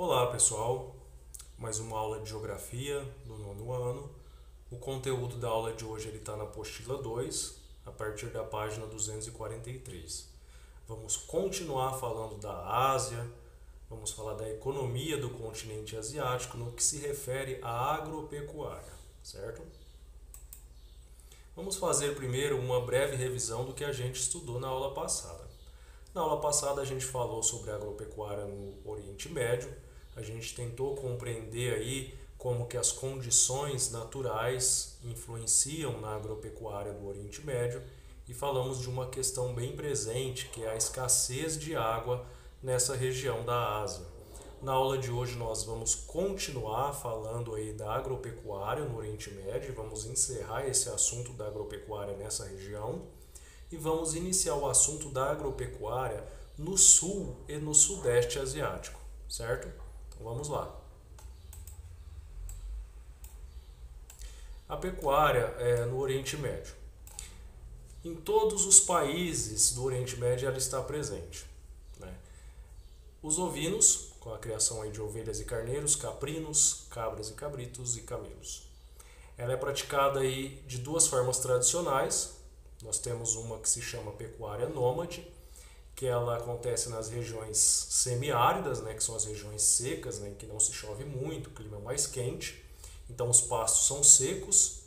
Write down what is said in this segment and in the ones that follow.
Olá pessoal, mais uma aula de Geografia do nono ano. O conteúdo da aula de hoje está na apostila 2, a partir da página 243. Vamos continuar falando da Ásia, vamos falar da economia do continente asiático no que se refere à agropecuária, certo? Vamos fazer primeiro uma breve revisão do que a gente estudou na aula passada. Na aula passada a gente falou sobre a agropecuária no Oriente Médio. A gente tentou compreender aí como que as condições naturais influenciam na agropecuária do Oriente Médio e falamos de uma questão bem presente, que é a escassez de água nessa região da Ásia. Na aula de hoje nós vamos continuar falando aí da agropecuária no Oriente Médio, vamos encerrar esse assunto da agropecuária nessa região e vamos iniciar o assunto da agropecuária no sul e no sudeste asiático, certo? Então vamos lá. A pecuária no Oriente Médio. Em todos os países do Oriente Médio ela está presente, né? Os ovinos, com a criação aí de ovelhas e carneiros, caprinos, cabras e cabritos e camelos. Ela é praticada aí de duas formas tradicionais. Nós temos uma que se chama pecuária nômade, que ela acontece nas regiões semiáridas, né, que são as regiões secas, né, em que não se chove muito, o clima é mais quente, então os pastos são secos.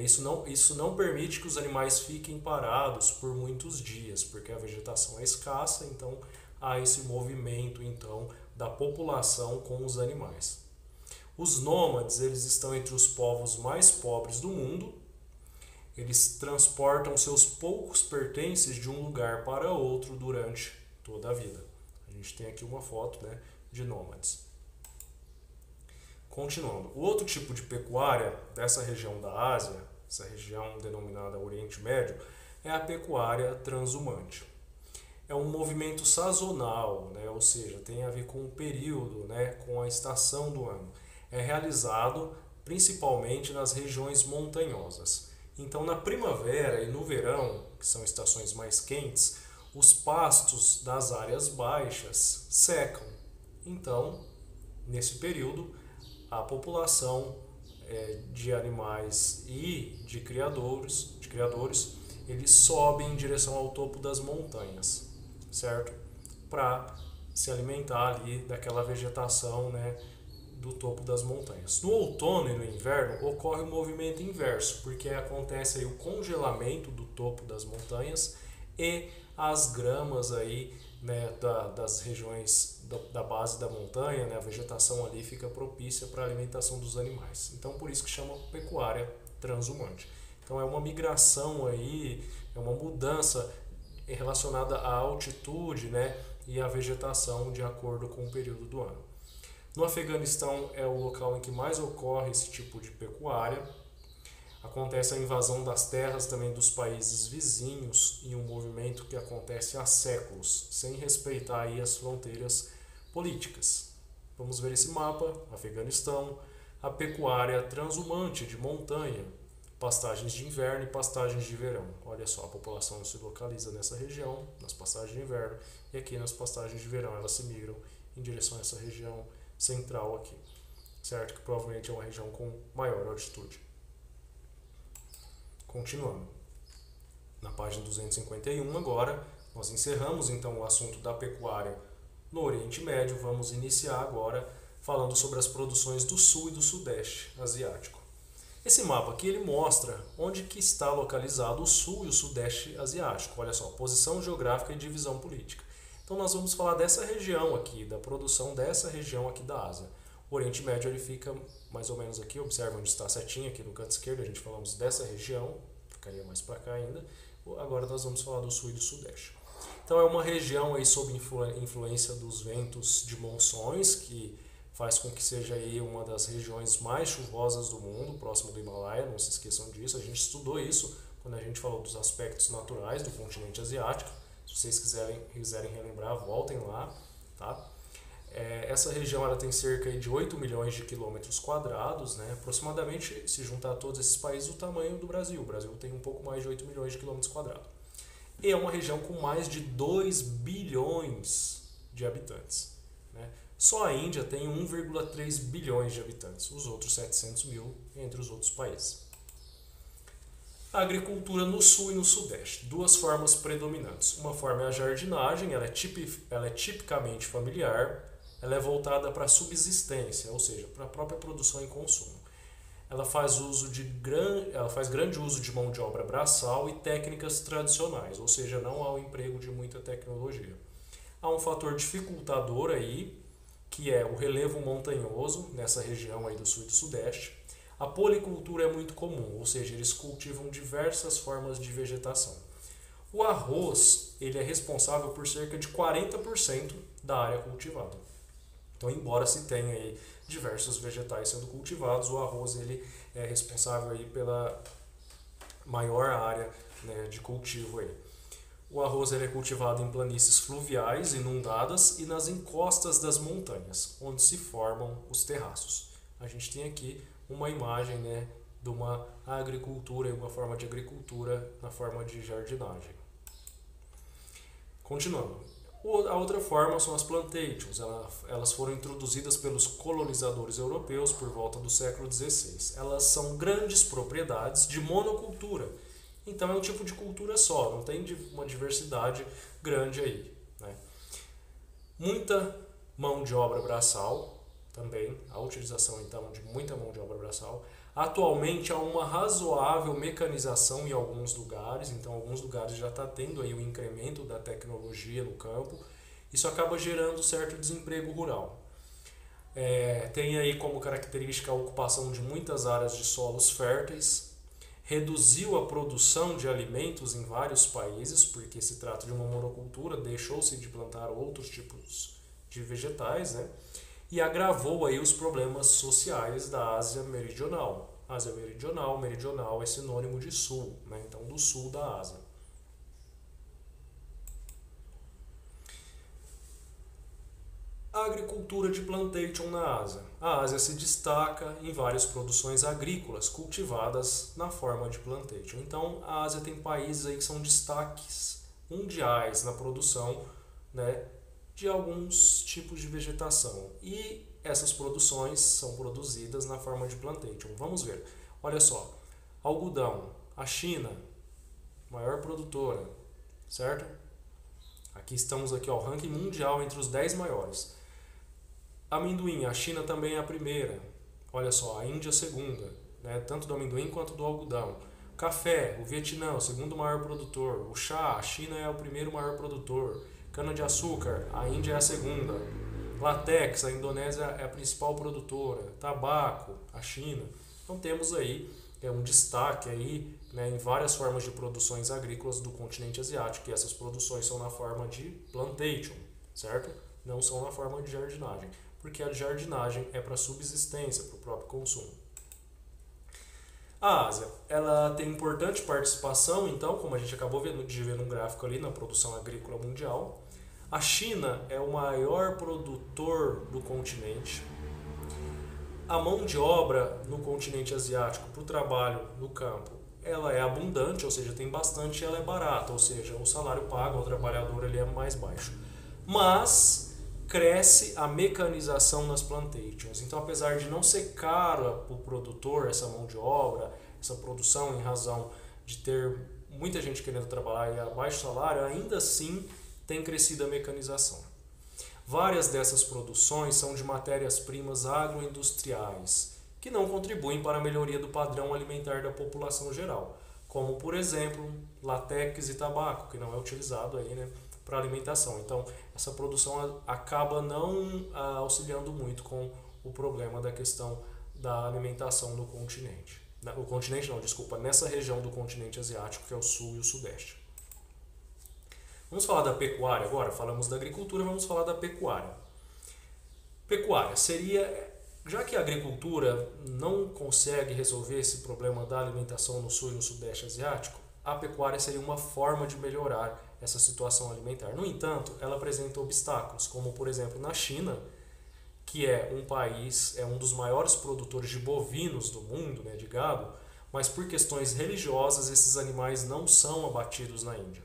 Isso não permite que os animais fiquem parados por muitos dias, porque a vegetação é escassa, então há esse movimento então da população com os animais. Os nômades, eles estão entre os povos mais pobres do mundo. Eles transportam seus poucos pertences de um lugar para outro durante toda a vida. A gente tem aqui uma foto, né, de nômades. Continuando, o outro tipo de pecuária dessa região da Ásia, essa região denominada Oriente Médio, é a pecuária transhumante. É um movimento sazonal, né, ou seja, tem a ver com o período, né, com a estação do ano. É realizado principalmente nas regiões montanhosas. Então, na primavera e no verão, que são estações mais quentes, os pastos das áreas baixas secam. Então, nesse período, a população de animais e de criadores, eles sobem em direção ao topo das montanhas, certo? Para se alimentar ali daquela vegetação, né, do topo das montanhas. No outono e no inverno ocorre um movimento inverso, porque acontece aí o congelamento do topo das montanhas e as gramas aí, né, das regiões da base da montanha, né, a vegetação ali fica propícia para a alimentação dos animais. Então por isso que chama pecuária transhumante. Então é uma migração aí, é uma mudança relacionada à altitude, né, e à vegetação de acordo com o período do ano. No Afeganistão é o local em que mais ocorre esse tipo de pecuária. Acontece a invasão das terras também dos países vizinhos em um movimento que acontece há séculos, sem respeitar aí as fronteiras políticas. Vamos ver esse mapa, Afeganistão, a pecuária transhumante de montanha, pastagens de inverno e pastagens de verão. Olha só, a população se localiza nessa região, nas pastagens de inverno, e aqui nas pastagens de verão elas se migram em direção a essa região central aqui, certo? Que provavelmente é uma região com maior altitude. Continuando. Na página 251 agora, nós encerramos então o assunto da pecuária no Oriente Médio. Vamos iniciar agora falando sobre as produções do sul e do sudeste asiático. Esse mapa aqui ele mostra onde que está localizado o sul e o sudeste asiático. Olha só, posição geográfica e divisão política. Então nós vamos falar dessa região aqui, da produção dessa região aqui da Ásia. O Oriente Médio ele fica mais ou menos aqui, observa onde está a setinha aqui no canto esquerdo, a gente falamos dessa região, ficaria mais para cá ainda. Agora nós vamos falar do sul e do sudeste. Então é uma região aí sob influência dos ventos de monções, que faz com que seja aí uma das regiões mais chuvosas do mundo, próximo do Himalaia, não se esqueçam disso, a gente estudou isso quando a gente falou dos aspectos naturais do continente asiático. Se vocês quiserem relembrar, voltem lá, tá? Essa região ela tem cerca de 8 milhões de quilômetros quadrados, né? Aproximadamente, se juntar todos esses países, o tamanho do Brasil. O Brasil tem um pouco mais de 8 milhões de quilômetros quadrados. E é uma região com mais de 2 bilhões de habitantes, né? Só a Índia tem 1,3 bilhões de habitantes, os outros 700 mil entre os outros países. A agricultura no sul e no sudeste, duas formas predominantes. Uma forma é a jardinagem, ela é tipicamente familiar, ela é voltada para a subsistência, ou seja, para a própria produção e consumo. Ela faz grande uso de mão de obra braçal e técnicas tradicionais, ou seja, não há o emprego de muita tecnologia. Há um fator dificultador aí, que é o relevo montanhoso nessa região aí do sul e do sudeste. A policultura é muito comum, ou seja, eles cultivam diversas formas de vegetação. O arroz, ele é responsável por cerca de 40% da área cultivada. Então, embora se tenha aí diversos vegetais sendo cultivados, o arroz ele é responsável aí pela maior área, né, de cultivo aí. O arroz ele é cultivado em planícies fluviais, inundadas e nas encostas das montanhas, onde se formam os terraços. A gente tem aqui uma imagem, né, de uma agricultura, uma forma de agricultura na forma de jardinagem. Continuando. A outra forma são as plantations. Elas foram introduzidas pelos colonizadores europeus por volta do século XVI. Elas são grandes propriedades de monocultura. Então é um tipo de cultura só, não tem uma diversidade grande aí, né? Muita mão de obra braçal também, a utilização então de muita mão de obra braçal. Atualmente há uma razoável mecanização em alguns lugares, então alguns lugares já está tendo aí o incremento da tecnologia no campo. Isso acaba gerando certo desemprego rural. Tem aí como característica a ocupação de muitas áreas de solos férteis, reduziu a produção de alimentos em vários países, porque se trata de uma monocultura, deixou-se de plantar outros tipos de vegetais, né? E agravou aí os problemas sociais da Ásia Meridional. Ásia meridional é sinônimo de sul, né? Então do sul da Ásia. A agricultura de plantation na Ásia. A Ásia se destaca em várias produções agrícolas cultivadas na forma de plantation. Então, a Ásia tem países aí que são destaques mundiais na produção, né, de alguns tipos de vegetação. E essas produções são produzidas na forma de plantation. Vamos ver. Olha só. Algodão. A China, maior produtora, certo? Aqui estamos aqui, ó, ranking mundial entre os 10 maiores. Amendoim, a China também é a primeira. Olha só, a Índia a segunda, né? Tanto do amendoim quanto do algodão. Café, o Vietnã, o segundo maior produtor. O chá, a China é o primeiro maior produtor. Cana-de-açúcar, a Índia é a segunda. Látex, a Indonésia é a principal produtora. Tabaco, a China. Então temos aí um destaque aí, né, em várias formas de produções agrícolas do continente asiático, e essas produções são na forma de plantation, certo? Não são na forma de jardinagem, porque a jardinagem é para subsistência, para o próprio consumo. A Ásia, ela tem importante participação, então, como a gente acabou de ver no gráfico ali, na produção agrícola mundial. A China é o maior produtor do continente. A mão de obra no continente asiático para o trabalho no campo, ela é abundante, ou seja, tem bastante, e ela é barata, ou seja, o salário pago ao trabalhador ele é mais baixo. Mas cresce a mecanização nas plantations. Então, apesar de não ser caro para o produtor essa mão de obra, essa produção, em razão de ter muita gente querendo trabalhar e a baixo salário, ainda assim tem crescido a mecanização. Várias dessas produções são de matérias-primas agroindustriais, que não contribuem para a melhoria do padrão alimentar da população geral, como, por exemplo, látex e tabaco, que não é utilizado aí, né, para alimentação. Então, essa produção acaba não auxiliando muito com o problema da questão da alimentação no continente. O continente não, desculpa, nessa região do continente asiático, que é o sul e o sudeste. Vamos falar da pecuária agora? Falamos da agricultura, vamos falar da pecuária. Pecuária seria, já que a agricultura não consegue resolver esse problema da alimentação no sul e no sudeste asiático, a pecuária seria uma forma de melhorar essa situação alimentar. No entanto, ela apresenta obstáculos, como por exemplo na China, que é um país, é um dos maiores produtores de bovinos do mundo, né, de gado, mas por questões religiosas esses animais não são abatidos na Índia.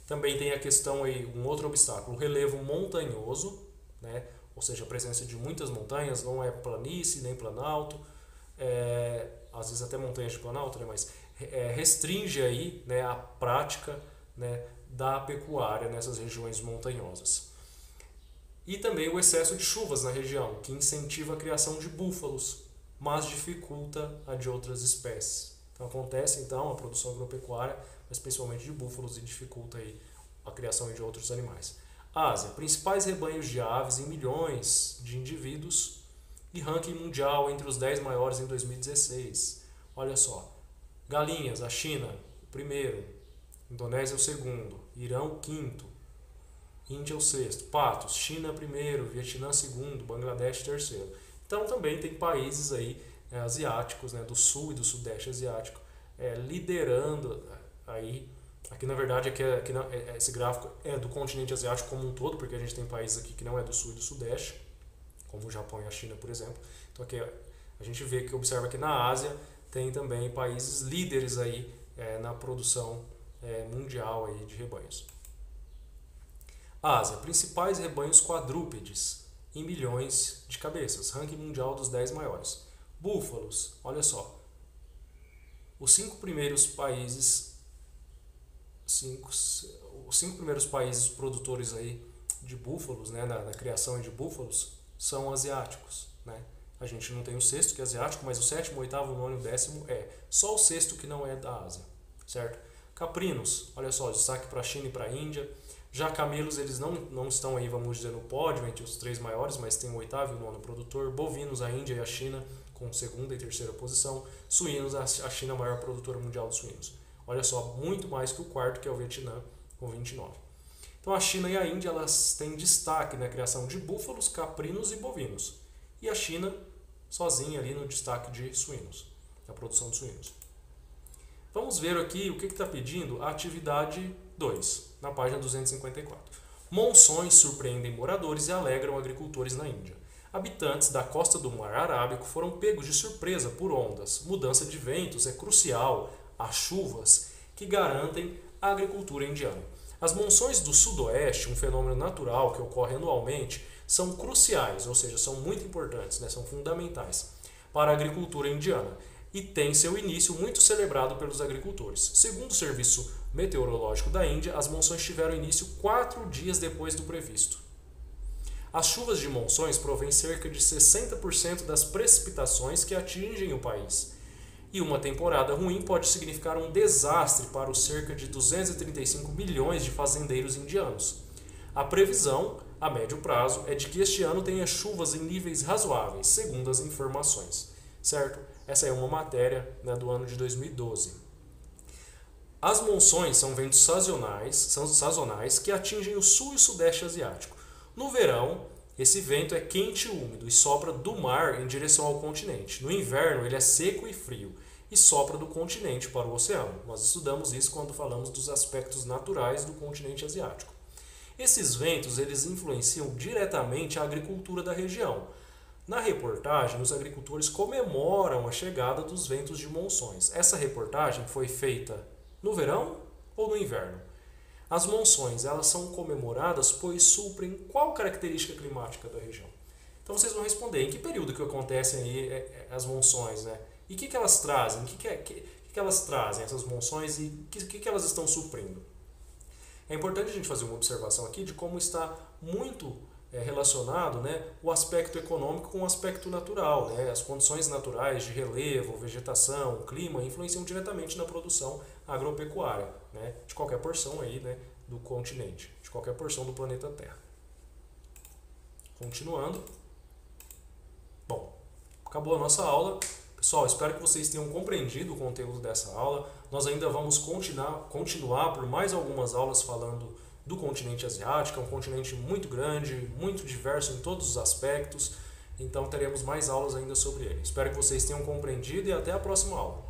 Também tem a questão aí, um outro obstáculo, o relevo montanhoso, né, ou seja, a presença de muitas montanhas, não é planície nem planalto, às vezes até montanhas de planalto, né, mas restringe aí, né, a prática, né, da pecuária nessas regiões montanhosas. E também o excesso de chuvas na região, que incentiva a criação de búfalos, mas dificulta a de outras espécies. Então acontece então a produção agropecuária, mas principalmente de búfalos, e dificulta aí a criação de outros animais. Ásia, principais rebanhos de aves em milhões de indivíduos e ranking mundial entre os 10 maiores em 2016. Olha só, galinhas, a China, o primeiro, Indonésia o segundo, Irã o quinto, Índia o sexto, patos, China primeiro, Vietnã segundo, Bangladesh terceiro. Então também tem países aí asiáticos, né, do sul e do sudeste asiático, liderando aí. Aqui na verdade esse gráfico é do continente asiático como um todo, porque a gente tem países aqui que não é do sul e do sudeste, como o Japão e a China, por exemplo. Então aqui a gente vê que observa que na Ásia tem também países líderes aí na produção mundial aí de rebanhos. Ásia, principais rebanhos quadrúpedes em milhões de cabeças, ranking mundial dos 10 maiores. Búfalos, olha só, os cinco primeiros países produtores aí de búfalos, né, na criação de búfalos, são asiáticos, né? A gente não tem o sexto, que é asiático, mas o sétimo, o oitavo, o nono e o décimo só o sexto que não é da Ásia, certo? Caprinos, olha só, destaque para a China e para a Índia. Já camelos, eles não estão aí, vamos dizer, no pódio entre os 3 maiores, mas tem o oitavo e o nono produtor. Bovinos, a Índia e a China com segunda e terceira posição. Suínos, a China, a maior produtora mundial de suínos. Olha só, muito mais que o quarto, que é o Vietnã, com 29. Então a China e a Índia, elas têm destaque na criação de búfalos, caprinos e bovinos. E a China sozinha ali no destaque de suínos, na produção de suínos. Vamos ver aqui o que está pedindo a atividade 2, na página 254. Monções surpreendem moradores e alegram agricultores na Índia. Habitantes da costa do Mar Arábico foram pegos de surpresa por ondas. Mudança de ventos é crucial às chuvas que garantem a agricultura indiana. As monções do sudoeste, um fenômeno natural que ocorre anualmente, são cruciais, ou seja, são muito importantes, né? São fundamentais para a agricultura indiana e tem seu início muito celebrado pelos agricultores. Segundo o Serviço Meteorológico da Índia, as monções tiveram início 4 dias depois do previsto. As chuvas de monções provêm cerca de 60% das precipitações que atingem o país. E uma temporada ruim pode significar um desastre para os cerca de 235 milhões de fazendeiros indianos. A previsão, a médio prazo, é de que este ano tenha chuvas em níveis razoáveis, segundo as informações. Certo? Essa é uma matéria, né, do ano de 2012. As monções são ventos sazonais que atingem o sul e sudeste asiático. No verão, esse vento é quente e úmido e sopra do mar em direção ao continente. No inverno, ele é seco e frio e sopra do continente para o oceano. Nós estudamos isso quando falamos dos aspectos naturais do continente asiático. Esses ventos, eles influenciam diretamente a agricultura da região. Na reportagem, os agricultores comemoram a chegada dos ventos de monções. Essa reportagem foi feita no verão ou no inverno? As monções, elas são comemoradas pois suprem qual característica climática da região? Então vocês vão responder em que período que acontecem aí as monções, né? E o que elas trazem? O que elas trazem, essas monções, e o que elas estão suprindo? É importante a gente fazer uma observação aqui de como está muito relacionado, né, o aspecto econômico com o aspecto natural, né? As condições naturais de relevo, vegetação, clima influenciam diretamente na produção agropecuária, né, de qualquer porção aí, né, do continente, de qualquer porção do planeta Terra. Continuando. Bom, acabou a nossa aula. Pessoal, espero que vocês tenham compreendido o conteúdo dessa aula. Nós ainda vamos continuar por mais algumas aulas falando do continente asiático. É um continente muito grande, muito diverso em todos os aspectos. Então teremos mais aulas ainda sobre ele. Espero que vocês tenham compreendido e até a próxima aula.